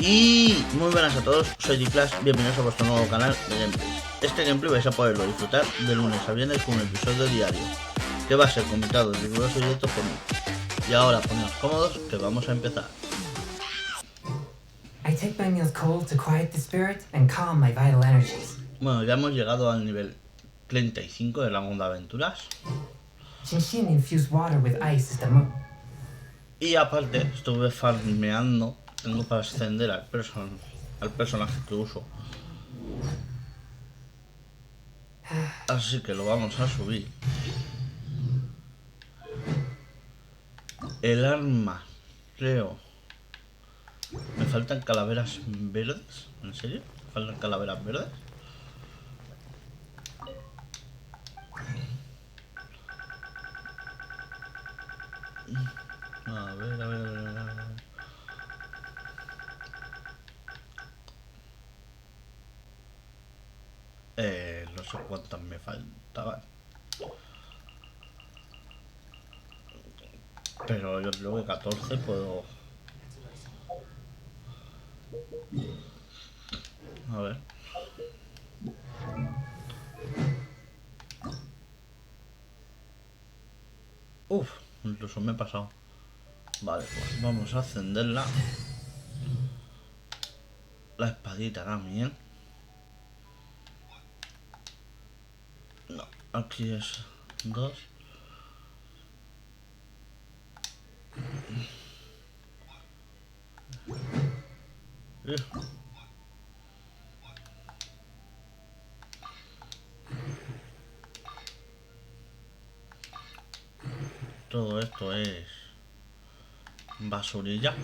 Y muy buenas a todos, soy Diplash, bienvenidos a vuestro nuevo canal de gameplay. Este gameplay vais a poderlo disfrutar de lunes a viernes con un episodio diario, que va a ser comentado y riguroso y directo por mí. Y ahora poneos cómodos que vamos a empezar. Bueno, ya hemos llegado al nivel 35 de la onda de aventuras. Y aparte estuve farmeando, tengo para ascender al personaje que uso. Así que lo vamos a subir. El arma, creo. Me faltan calaveras verdes. ¿En serio? ¿Me faltan calaveras verdes? A ver. No sé cuántas me faltaban. Pero yo creo que 14 puedo... A ver. Uf, incluso me he pasado. Vale, pues vamos a encenderla. La espadita también. No, aquí es 2. Todo esto es basurilla.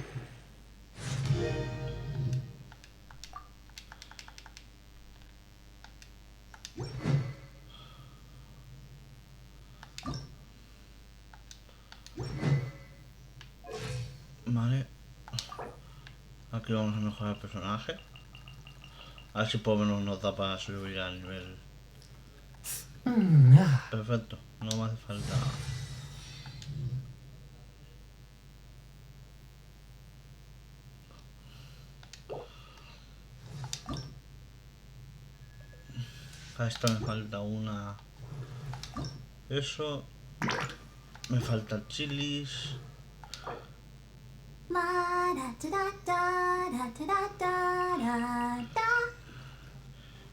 Vale. Aquí vamos a mejorar el personaje. A ver si por lo menos nos da para subir al nivel. Perfecto, no me hace falta. A esta me falta una. Eso. Me falta chilis.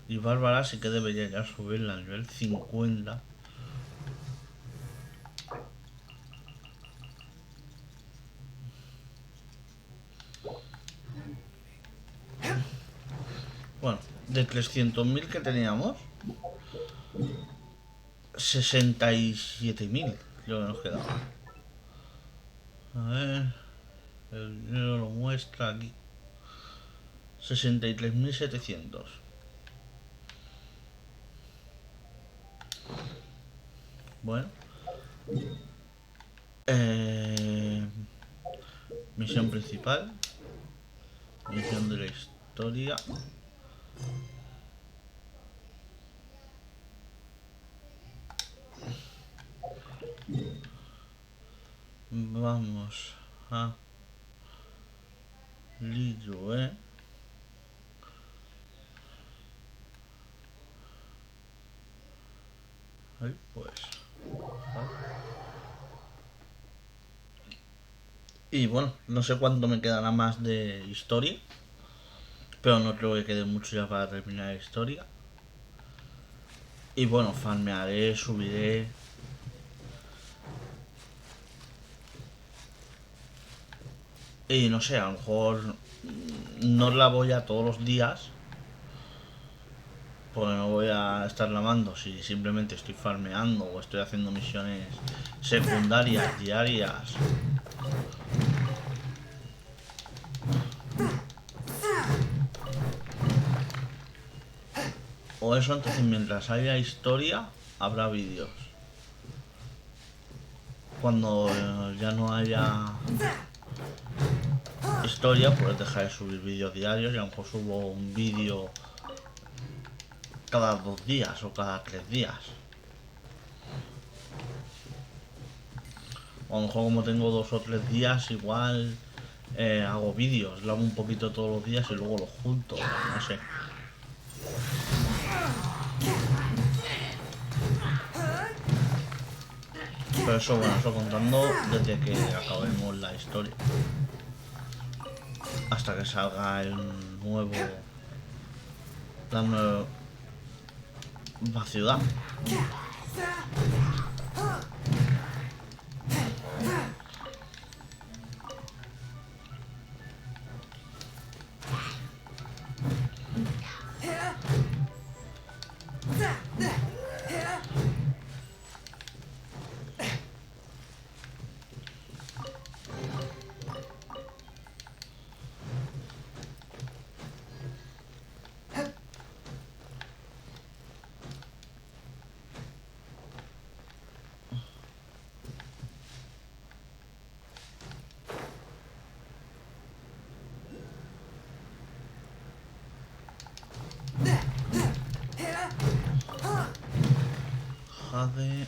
Y Bárbara sí que debería ya subirla al nivel 50. Bueno, de 300.000 que teníamos, 67.000 creo que nos quedaba. A ver, el dinero lo muestra aquí. 63.700. Bueno. Misión principal. Misión de la historia. Vamos a libro, Ahí pues. Y bueno, no sé cuánto me quedará más de historia, pero no creo que quede mucho ya para terminar la historia. Y bueno, farmearé, subiré. Y no sé, a lo mejor no la voy a todos los días, porque no voy a estar lavando si simplemente estoy farmeando o estoy haciendo misiones secundarias, diarias. O eso, entonces mientras haya historia, habrá vídeos. Cuando ya no haya historia, pues dejaré de subir vídeos diarios y a lo mejor subo un vídeo cada 2 días o cada 3 días. O a lo mejor como tengo 2 o 3 días, igual hago vídeos, grabo un poquito todos los días y luego los junto, no sé. Pero eso, bueno, eso contando desde que acabemos la historia. Hasta que salga el nuevo... la nueva ciudad. Jade.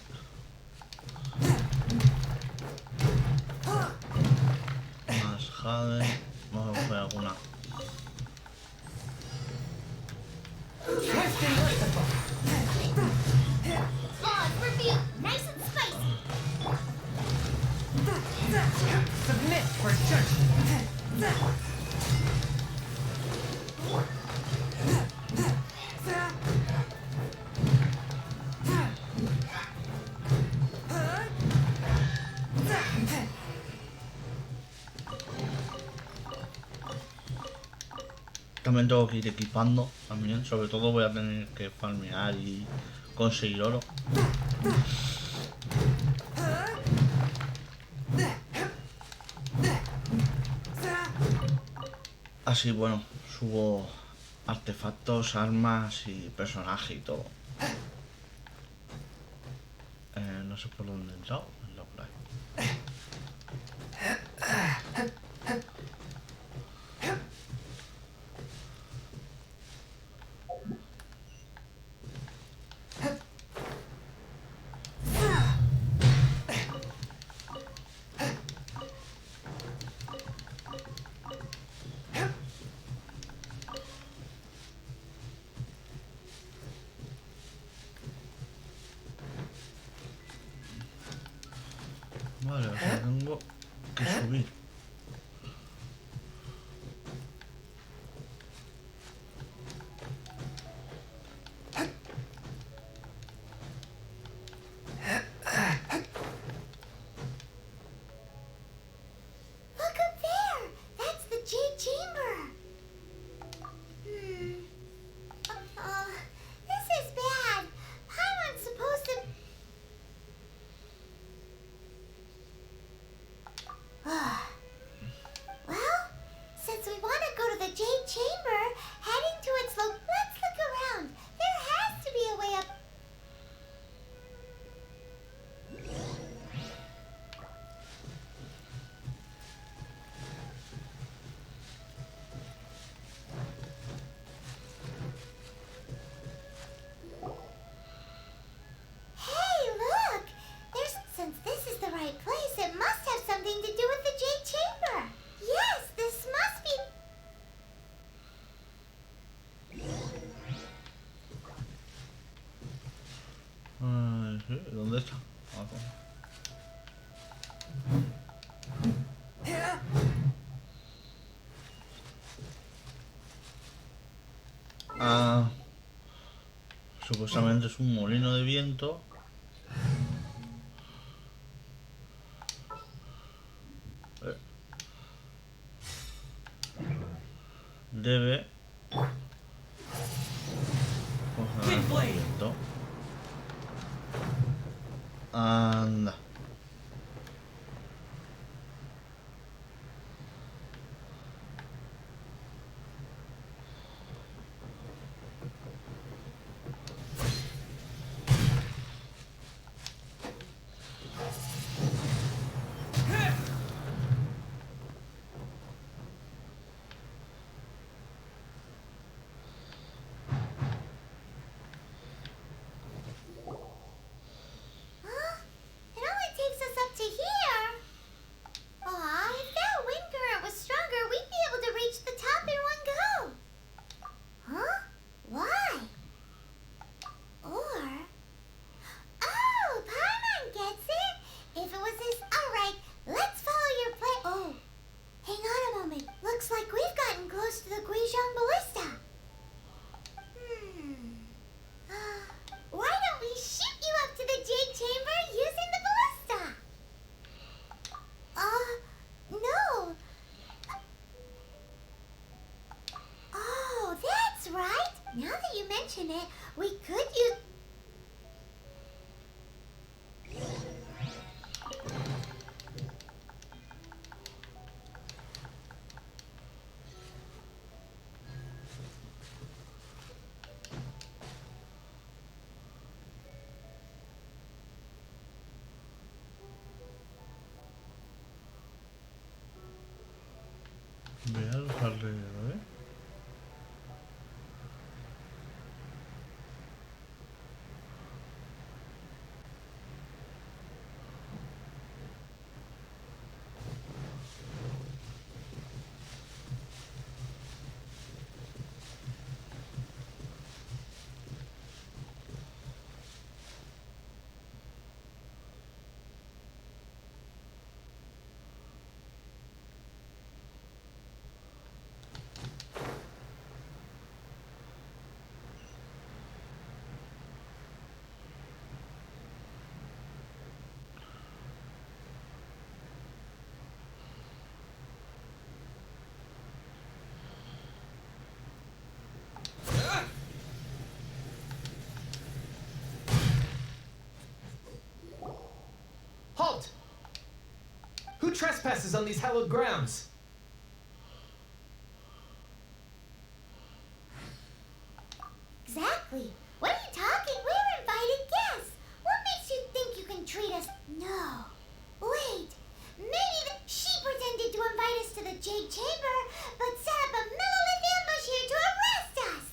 Más jade. Vamos a coger alguna. También tengo que ir equipando también, sobre todo voy a tener que farmear y conseguir oro. Así, bueno, subo artefactos, armas y personaje y todo. No sé por dónde he entrado, por ahí. Vale, o sea, tengo que subir. ¿Dónde está? Ah, supuestamente es un molino de viento. Debe funcionar con el viento. Anda. Now that you mention it, we could use... Ve a los alrededores. Halt! Who trespasses on these hallowed grounds? Exactly. What are you talking? We're invited guests. What makes you think you can treat us? No. Wait. Maybe she pretended to invite us to the Jade Chamber, but set up a Millilith ambush here to arrest us.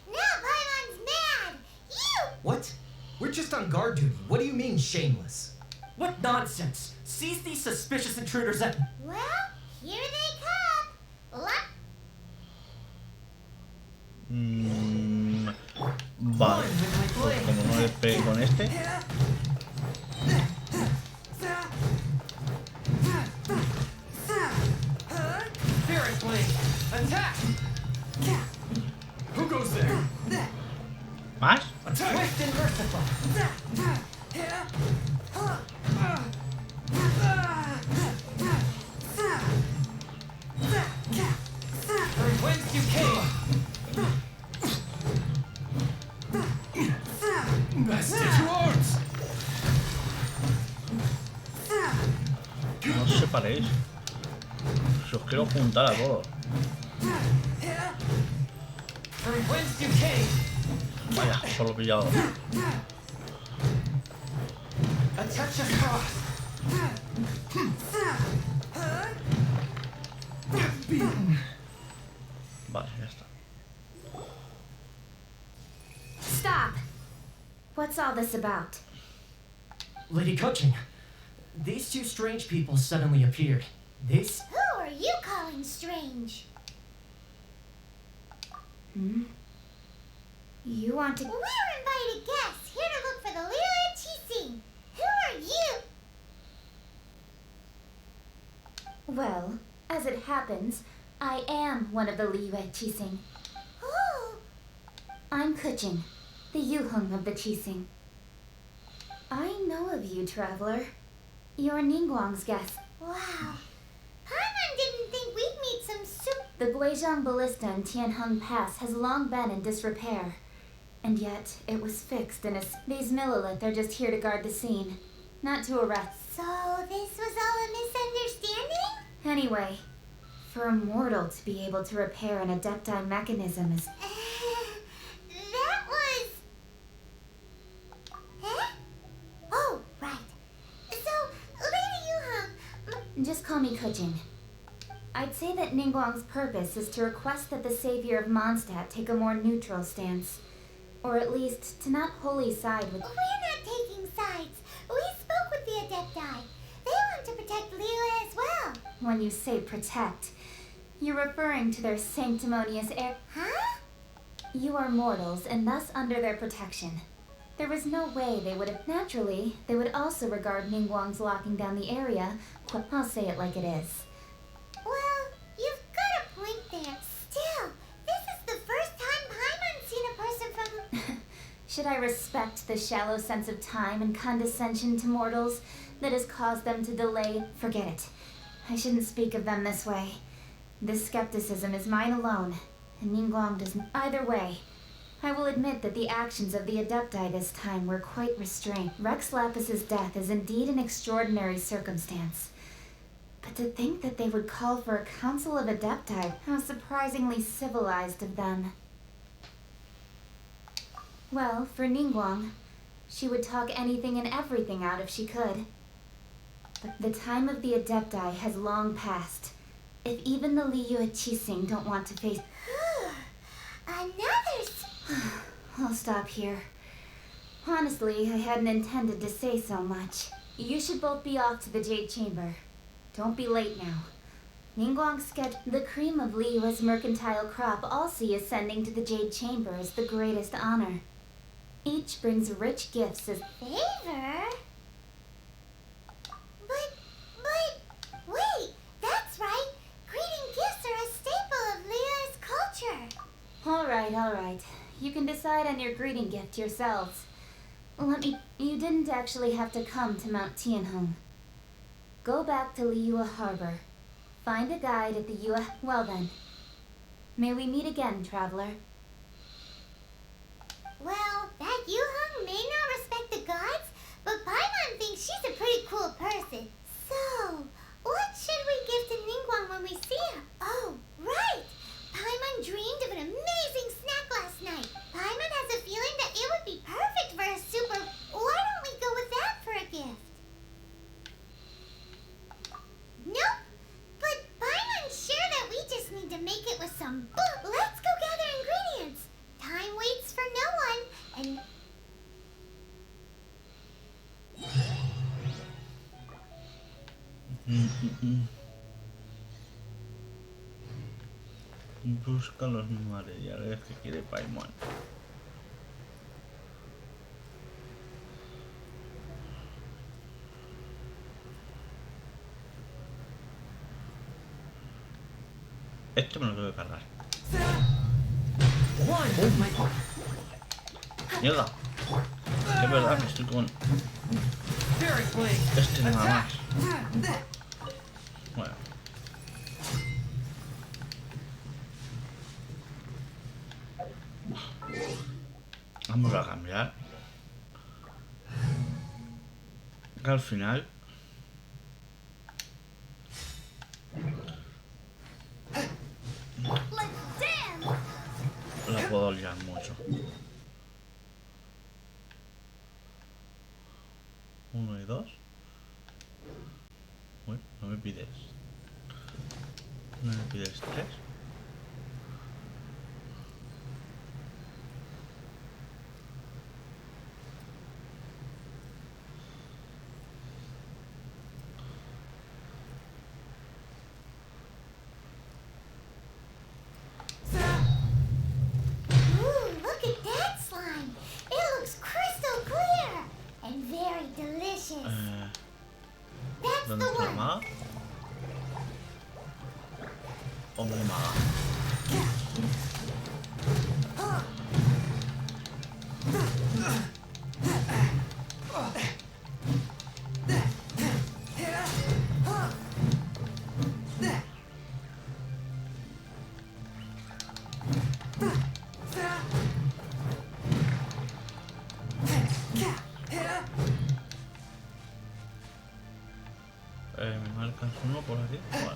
Now Paimon's mad. You... What? We're just on guard duty. What do you mean, shameless? What nonsense! Seize these suspicious intruders and... Well, here they come. Vale, pues como no le pegue con este. Spirit Flame! Attack! Who goes there? ¿Más? Swift and merciful! From whence you came! Master to arms! No os separéis. Si os quiero juntar a todos. From whence you came! Vaya, solo pillado. A touch of frost! Vale, ya está. Stop! What's all this about? Lady Coaching, these two strange people suddenly appeared. This... Who are you calling strange? Hmm? You want to... We're invited guests here to look for the Liyue. Who are you? Well, as it happens, I am one of the Liyue. Oh, I'm Kuching, the Yuheng of the Qixing. I know of you, traveler. You're Ningguang's guest. wow. Paimon didn't think we'd meet some The Guizhong Ballista in Tianheng Pass has long been in disrepair. And yet, it was fixed and these Millilith are just here to guard the scene, not to arrest. So this was all a misunderstanding? Anyway, for a mortal to be able to repair an adepti mechanism is... That was... Eh? Oh, right. So, Lady Yuheng... Just call me Kuching. I'd say that Ningguang's purpose is to request that the savior of Mondstadt take a more neutral stance. Or at least, to not wholly side with... We're not taking sides. We spoke with the adepti. They want to protect Liyue as well. When you say protect, you're referring to their sanctimonious air... Huh? You are mortals, and thus under their protection. There is no way they would have... Naturally, they would also regard Ningguang's locking down the area... I'll say it like it is. Well, you've got a point there. Still, this is the first time Paimon's seen a person from... Should I respect the shallow sense of time and condescension to mortals that has caused them to delay? Forget it. I shouldn't speak of them this way. This skepticism is mine alone, and Ningguang doesn't. Either way, I will admit that the actions of the Adepti this time were quite restrained. Rex Lapis's death is indeed an extraordinary circumstance. But to think that they would call for a council of Adepti, how surprisingly civilized of them. Well, for Ningguang, she would talk anything and everything out if she could. But the time of the Adepti has long passed. If even the Liyue don't want to face... I'll stop here. Honestly, I hadn't intended to say so much. You should both be off to the Jade Chamber. Don't be late now. Ningguang's sketch... The cream of Liyue's mercantile crop all see ascending to the Jade Chamber is the greatest honor. Each brings rich gifts as... Favor? But, wait, that's right. Greeting gifts are a staple of Liyue's culture. All right. You can decide on your greeting gift yourselves. You didn't actually have to come to Mount Tianheng. Go back to Liyue Harbor. Find a guide at the Well then. May we meet again, traveler. Well, that Yuheng may not respect the gods, but Paimon thinks she's a pretty cool person. So, what should we give to Ningguang when we see her? Oh, right! Paimon dreamed of an amazing snack last night. Paimon has a feeling that it would be perfect for a super... Why don't we go with that for a gift? Nope! But Paimon's sure that we just need to make it with some... Let's go gather ingredients! Time waits for no one, and... Busca los materiales que quiere Paimon. Este me lo tengo que cargar. Mierda. Es verdad que estoy con este nada más. Bueno. Vamos a cambiar. Que al final la puedo liar mucho. 1 y 2. Uy, no me pides. No me pides 3. ¿Dónde está la maga? Hombre maga. ¿Me marcas uno por aquí? Bueno.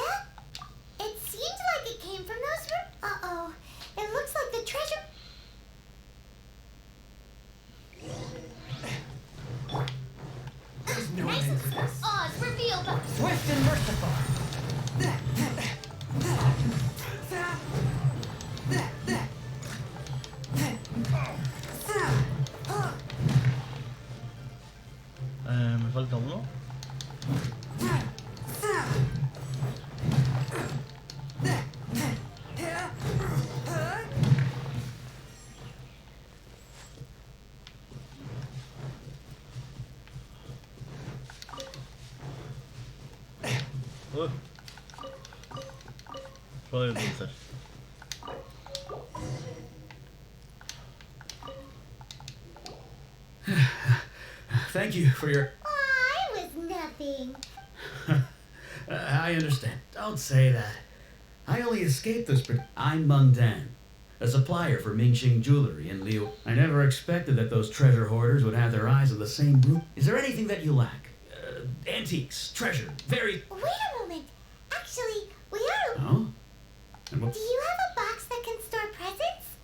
that? It seems like it came from those rooms. Uh-oh. It looks like the treasure... There's no Nice end and to this. Oz, reveal the... Swift and merciful. Me falta uno. Solo dulces. Thank you for your... Aw, it was nothing. I understand. Don't say that. I only escaped this... I'm Meng Dan, a supplier for Mingxing Jewelry in Liu. I never expected that those treasure hoarders would have their eyes on the same group. Is there anything that you lack? Antiques, treasure, very... Wait a moment. Actually, we are... Oh? And what... Do you have a box that can store presents?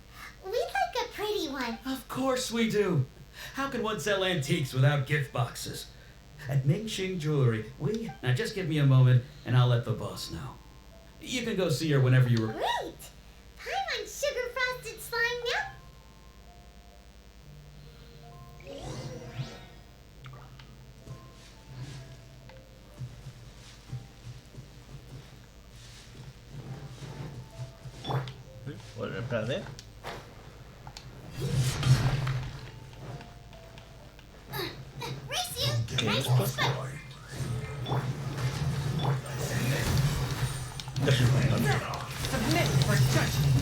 We'd like a pretty one. Of course we do. How can one sell antiques without gift boxes? At Mingxing Jewelry, we... Now just give me a moment and I'll let the boss know. You can go see her whenever you... Great. Time on sugar frosted slime now. Pues espérate. Race you. ¿Qué Race es you. esto? Es importante. Submit for judgment.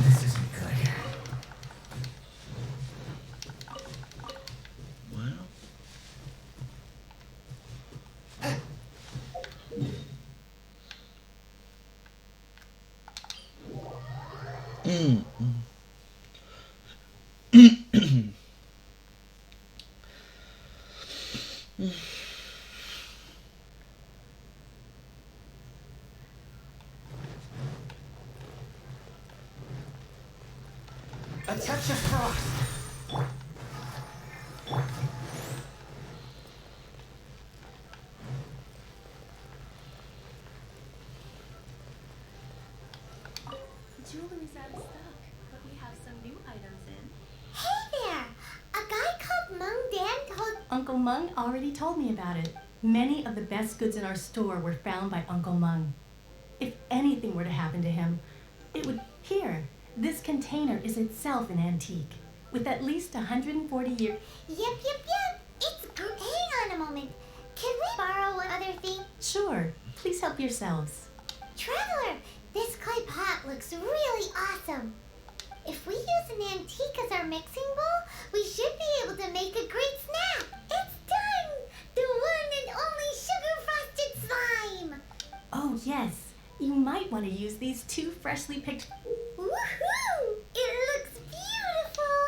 This isn't good. Bueno. A touch of frost. Jewelry's out of stock, but we have some new items in. Hey there. A guy called Meng Dan told... Uncle Meng already told me about it. Many of the best goods in our store were found by Uncle Meng. If anything were to happen to him, it would... Here, this container is itself an antique, with at least 140 years... Yep. It's great. Hang on a moment. Can we borrow one other thing? Sure, please help yourselves. Traveler, this clay pot looks really awesome. If we use an antique as our mixing bowl, we should be able to make a great snack. It's done! The one and only sugar-frosted slime! Oh yes, you might want to use these two freshly picked... Woohoo! It looks beautiful!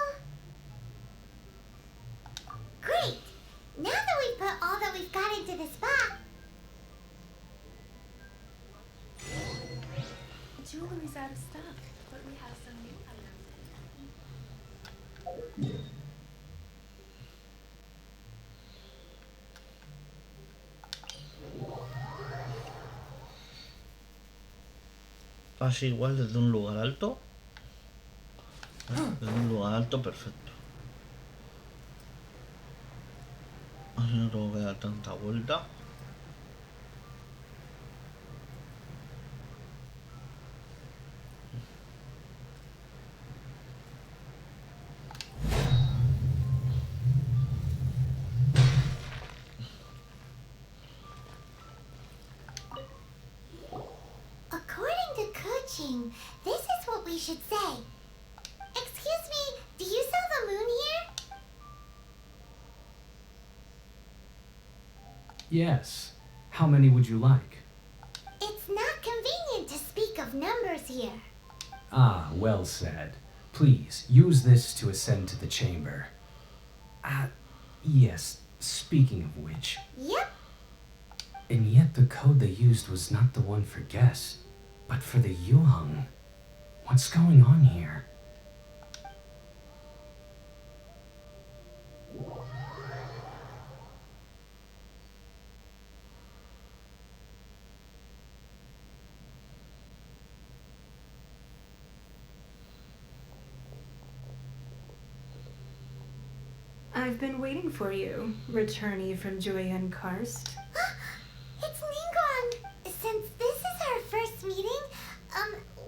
Great! Now that we've put all that we've got into this box... Jewelry's out of stock, but we have some new items in. Así igual desde un lugar alto. Desde un lugar alto, perfecto. Así no tengo que dar tanta vuelta. According to Kuching, this is what we should say. Excuse me, do you sell the moon here? Yes. How many would you like? It's not convenient to speak of numbers here. Ah, well said. Please, use this to ascend to the chamber. Yes, speaking of which. Yep. And yet the code they used was not the one for guess, but for the Yuheng. What's going on here? I've been waiting for you, returnee from Jueyun Karst. It's Ningguang. Since this is our first meeting,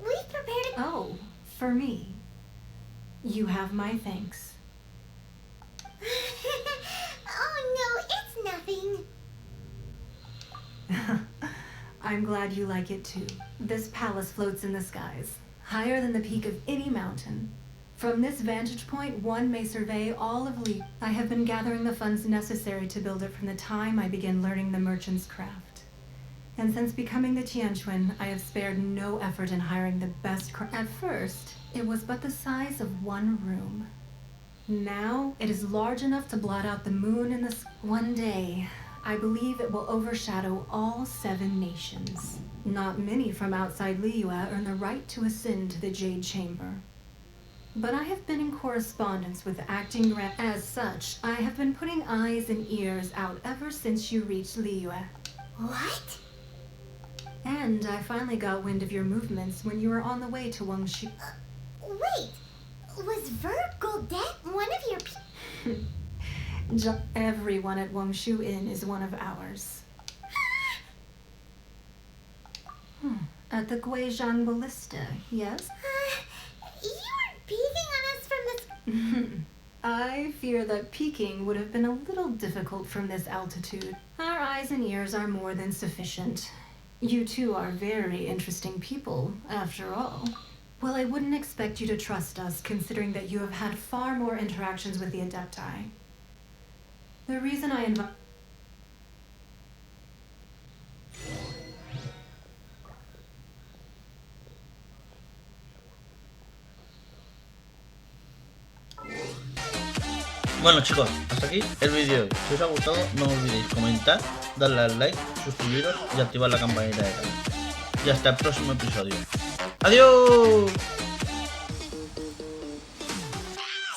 we've prepared a... Oh, for me. You have my thanks. Oh no, it's nothing. I'm glad you like it too. This palace floats in the skies, higher than the peak of any mountain. From this vantage point, one may survey all of Li. I have been gathering the funds necessary to build it from the time I began learning the merchant's craft. And since becoming the Tianquan, I have spared no effort in hiring the best At first, it was but the size of one room. Now, it is large enough to blot out the moon and the sky. One day, I believe it will overshadow all 7 nations. Not many from outside Liyue earn the right to ascend to the Jade Chamber. But I have been in correspondence with the acting grand. As such, I have been putting eyes and ears out ever since you reached Liyue. What? And I finally got wind of your movements when you were on the way to Wangshu. Wait, was Vert Goldet one of your people? Everyone at Wangshu Inn is one of ours. At the Guizhang Ballista, yes? You were peeking on us from the... I fear that peeking would have been a little difficult from this altitude. Our eyes and ears are more than sufficient. You two are very interesting people, after all. Well, I wouldn't expect you to trust us, considering that you have had far more interactions with the Adepti. The reason I invite... Bueno chicos, hasta aquí el vídeo de hoy. Si os ha gustado, no olvidéis comentar, darle al like, suscribiros y activar la campanita de canal. Y hasta el próximo episodio. ¡Adiós!